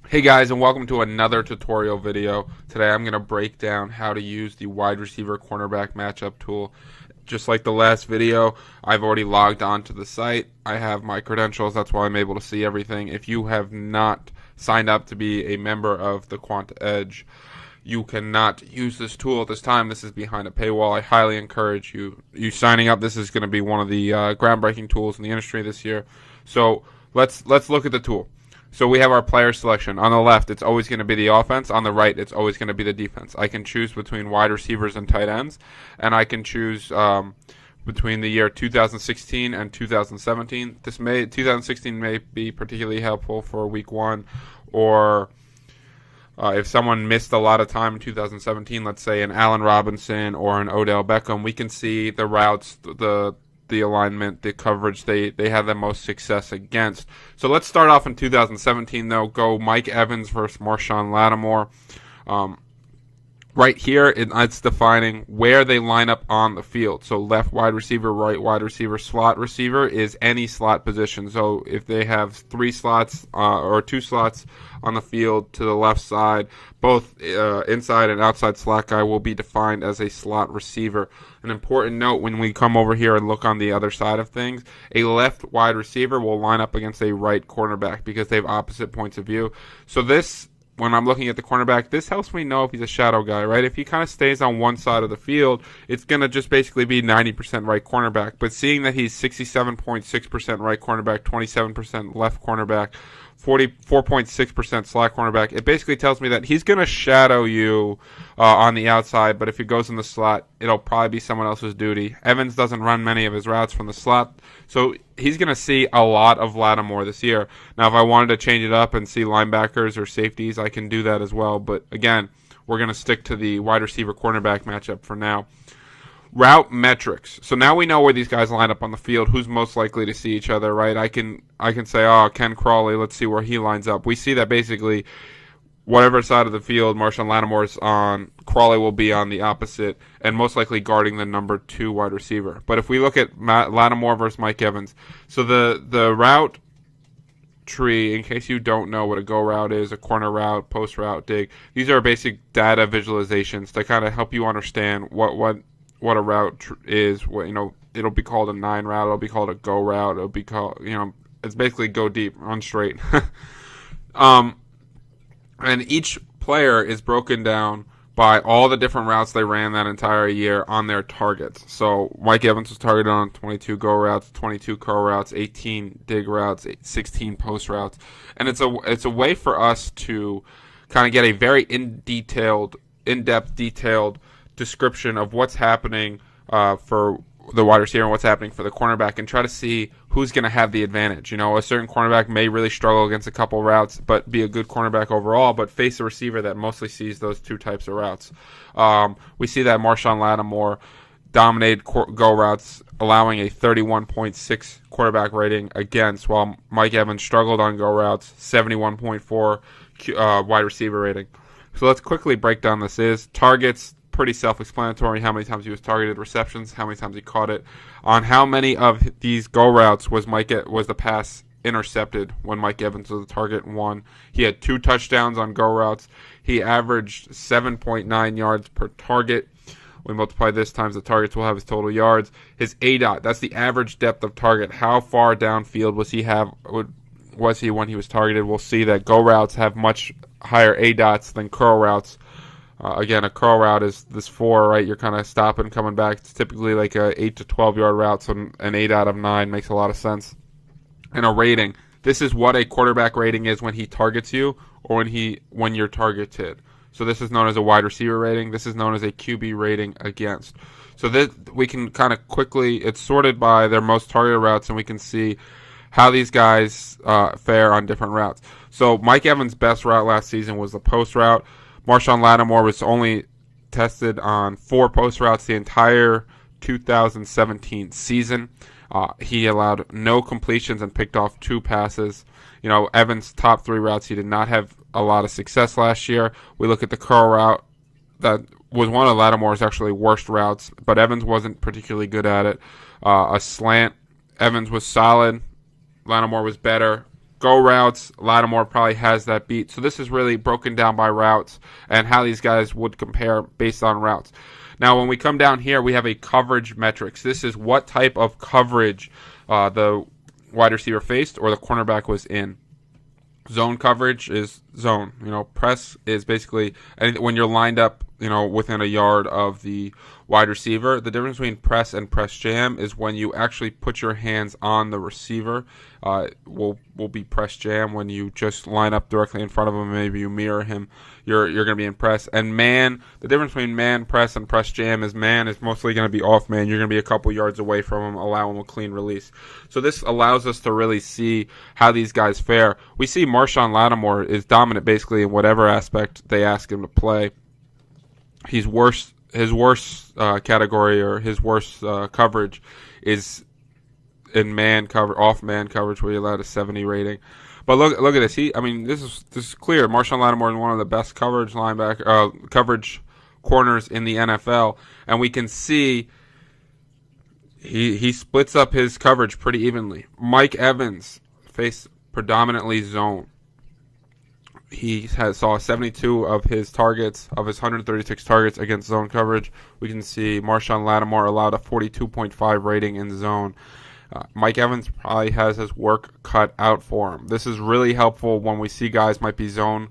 Hey guys, and welcome to another tutorial video. Today I'm going to break down how to use the wide receiver cornerback matchup tool. Just like the last video, I've already logged on to the site. I have my credentials, that's why I'm able to see everything. If you have not signed up to be a member of the Quant Edge, you cannot use this tool at this time. This is behind a paywall. I highly encourage you signing up. This is going to be one of the groundbreaking tools in the industry this year. So let's look at the tool. So we have our player selection. On the left, it's always going to be the offense. On the right, it's always going to be the defense. I can choose between wide receivers and tight ends, and I can choose between the year 2016 and 2017. 2016 may be particularly helpful for week one, or if someone missed a lot of time in 2017, let's say an Allen Robinson or an Odell Beckham, we can see the routes, the alignment, the coverage they had the most success against. So let's start off in 2017 though. Go Mike Evans versus Marshawn Lattimore. Right here, it's defining where they line up on the field. So left wide receiver, right wide receiver, slot receiver is any slot position. So if they have three slots or two slots on the field to the left side, both inside and outside slot guy will be defined as a slot receiver. An important note when we come over here and look on the other side of things, a left wide receiver will line up against a right cornerback because they have opposite points of view. So this, when I'm looking at the cornerback, this helps me know if he's a shadow guy, right? If he kind of stays on one side of the field, it's going to just basically be 90% right cornerback. But seeing that he's 67.6% right cornerback, 27% left cornerback, 44.6% slot cornerback, it basically tells me that he's going to shadow you on the outside, but if he goes in the slot, it'll probably be someone else's duty. Evans doesn't run many of his routes from the slot, so he's going to see a lot of Lattimore this year. Now, if I wanted to change it up and see linebackers or safeties, I can do that as well, but again, we're going to stick to the wide receiver cornerback matchup for now. Route metrics. So now we know where these guys line up on the field, who's most likely to see each other, right? I can say, oh, Ken Crawley, let's see where he lines up. We see that basically whatever side of the field Marshawn Lattimore's on, Crawley will be on the opposite and most likely guarding the number 2 wide receiver. But if we look at Lattimore versus Mike Evans, so the route tree, in case you don't know what a go route is, a corner route, post route, dig, these are basic data visualizations to kind of help you understand what a route is. It'll be called a 9 route, it'll be called a go route, it'll be called, it's basically go deep, run straight. And each player is broken down by all the different routes they ran that entire year on their targets. So Mike Evans was targeted on 22 go routes, 22 curl routes, 18 dig routes, 16 post routes. And it's a way for us to kind of get a very in-depth, detailed description of what's happening for the wide receiver and what's happening for the cornerback, and try to see who's going to have the advantage. A certain cornerback may really struggle against a couple routes, but be a good cornerback overall, but face a receiver that mostly sees those two types of routes. We see that Marshawn Lattimore dominated go routes, allowing a 31.6 quarterback rating against, while Mike Evans struggled on go routes, 71.4 wide receiver rating. So let's quickly break down this is. Targets, pretty self-explanatory. How many times he was targeted, receptions, how many times he caught it. On how many of these go routes was the pass intercepted when Mike Evans was the target? 1. He had 2 touchdowns on go routes. He averaged 7.9 yards per target. We multiply this times the targets, we'll have his total yards. His ADOT, that's the average depth of target. How far downfield was he when he was targeted? We'll see that go routes have much higher ADOTs than curl routes. Again, a curl route is this 4, right? You're kind of stopping, coming back. It's typically like a 8 to 12 yard route, so an 8 out of 9 makes a lot of sense. And a rating. This is what a quarterback rating is when he targets you or when you're targeted. So this is known as a wide receiver rating. This is known as a QB rating against. So this, we can kind of quickly, it's sorted by their most targeted routes, and we can see how these guys fare on different routes. So Mike Evans' best route last season was the post route. Marshawn Lattimore was only tested on 4 post routes the entire 2017 season. He allowed no completions and picked off 2 passes. Evans' top 3 routes, he did not have a lot of success last year. We look at the curl route. That was one of Lattimore's actually worst routes, but Evans wasn't particularly good at it. A slant, Evans was solid. Lattimore was better. go routes, Lattimore probably has that beat. So this is really broken down by routes and how these guys would compare based on routes. Now, when we come down here, we have a coverage metrics. This is what type of coverage the wide receiver faced or the cornerback was in. Zone coverage is zone. Press is basically when you're lined up, within a yard of the wide receiver. The difference between press and press jam is when you actually put your hands on the receiver. Will be press jam when you just line up directly in front of him. Maybe you mirror him. You're going to be in press. And man, the difference between man press and press jam is man is mostly going to be off man. You're going to be a couple yards away from him, allow him a clean release. So this allows us to really see how these guys fare. We see Marshawn Lattimore is dominant basically in whatever aspect they ask him to play. He's worse. His worst category or his worst coverage is in man cover, off man coverage, where you're allowed a 70 rating. But look at this. This is clear. Marshawn Lattimore is one of the best coverage coverage corners in the NFL, and we can see he splits up his coverage pretty evenly. Mike Evans faced predominantly zone. He saw 72 of his targets, of his 136 targets against zone coverage. We can see Marshawn Lattimore allowed a 42.5 rating in zone. Mike Evans probably has his work cut out for him. This is really helpful when we see guys might be zone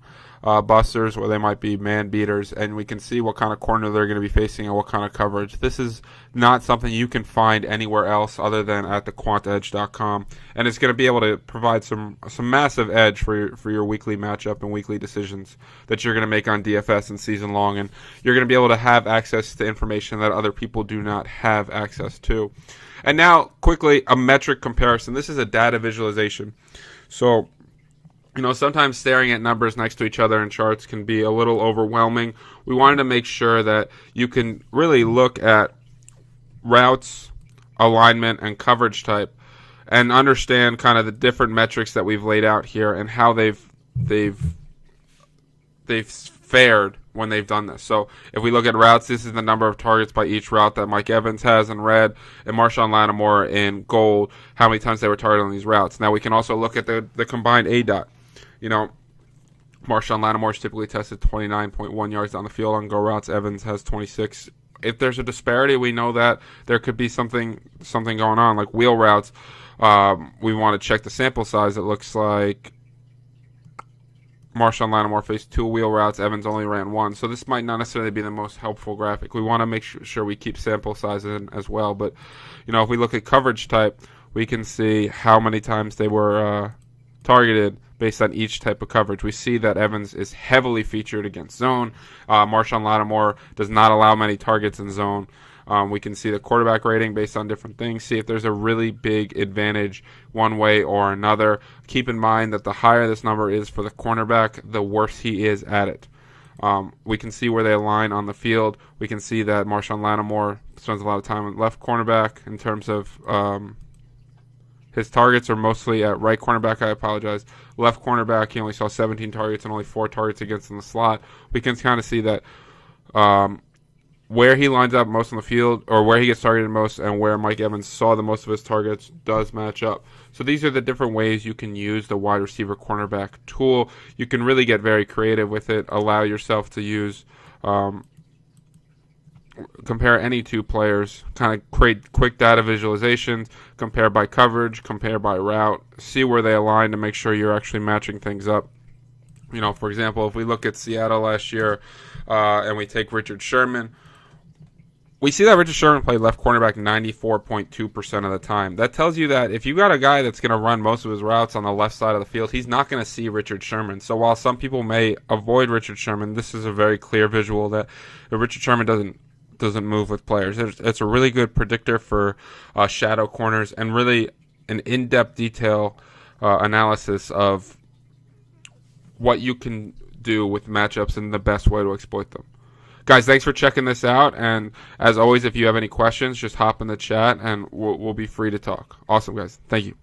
busters or they might be man beaters, and we can see what kind of corner they're going to be facing and what kind of coverage. This is not something you can find anywhere else other than at thequantedge.com, and it's going to be able to provide some massive edge for your weekly matchup and weekly decisions that you're going to make on DFS and season long, and you're going to be able to have access to information that other people do not have access to. And now, quickly, a metric comparison. This is a data visualization. So, sometimes staring at numbers next to each other in charts can be a little overwhelming. We wanted to make sure that you can really look at routes, alignment, and coverage type and understand kind of the different metrics that we've laid out here and how they've fared when they've done this. So if we look at routes, this is the number of targets by each route that Mike Evans has in red and Marshawn Lattimore in gold, how many times they were targeted on these routes. Now we can also look at the combined ADOT. Marshawn Lattimore is typically tested 29.1 yards down the field on go routes. Evans has 26. If there's a disparity, we know that there could be something going on, like wheel routes. We want to check the sample size. It looks like Marshawn Lattimore faced 2 wheel routes. Evans only ran 1. So this might not necessarily be the most helpful graphic. We want to make sure we keep sample sizes in as well. But, if we look at coverage type, we can see how many times they were targeted based on each type of coverage. We see that Evans is heavily featured against zone. Marshawn Lattimore does not allow many targets in zone. We can see the quarterback rating based on different things, see if there's a really big advantage one way or another. Keep in mind that the higher this number is for the cornerback, the worse he is at it. We can see where they align on the field. We can see that Marshawn Lattimore spends a lot of time at left cornerback in terms of his targets are mostly at right cornerback. I apologize. Left cornerback, he only saw 17 targets and only 4 targets against in the slot. We can kind of see that where he lines up most on the field, or where he gets targeted most, and where Mike Evans saw the most of his targets does match up. So these are the different ways you can use the wide receiver cornerback tool. You can really get very creative with it. Allow yourself to use compare any two players, kind of create quick data visualizations, compare by coverage, compare by route, see where they align to make sure you're actually matching things up. For example, if we look at Seattle last year and we take Richard Sherman, we see that Richard Sherman played left cornerback 94.2% of the time. That tells you that if you got a guy that's going to run most of his routes on the left side of the field, he's not going to see Richard Sherman. So while some people may avoid Richard Sherman, this is a very clear visual that Richard Sherman doesn't move with players. It's a really good predictor for shadow corners and really an in-depth detail analysis of what you can do with matchups and the best way to exploit them. Guys, thanks for checking this out, and as always, if you have any questions, just hop in the chat and we'll be free to talk. Awesome, guys. Thank you.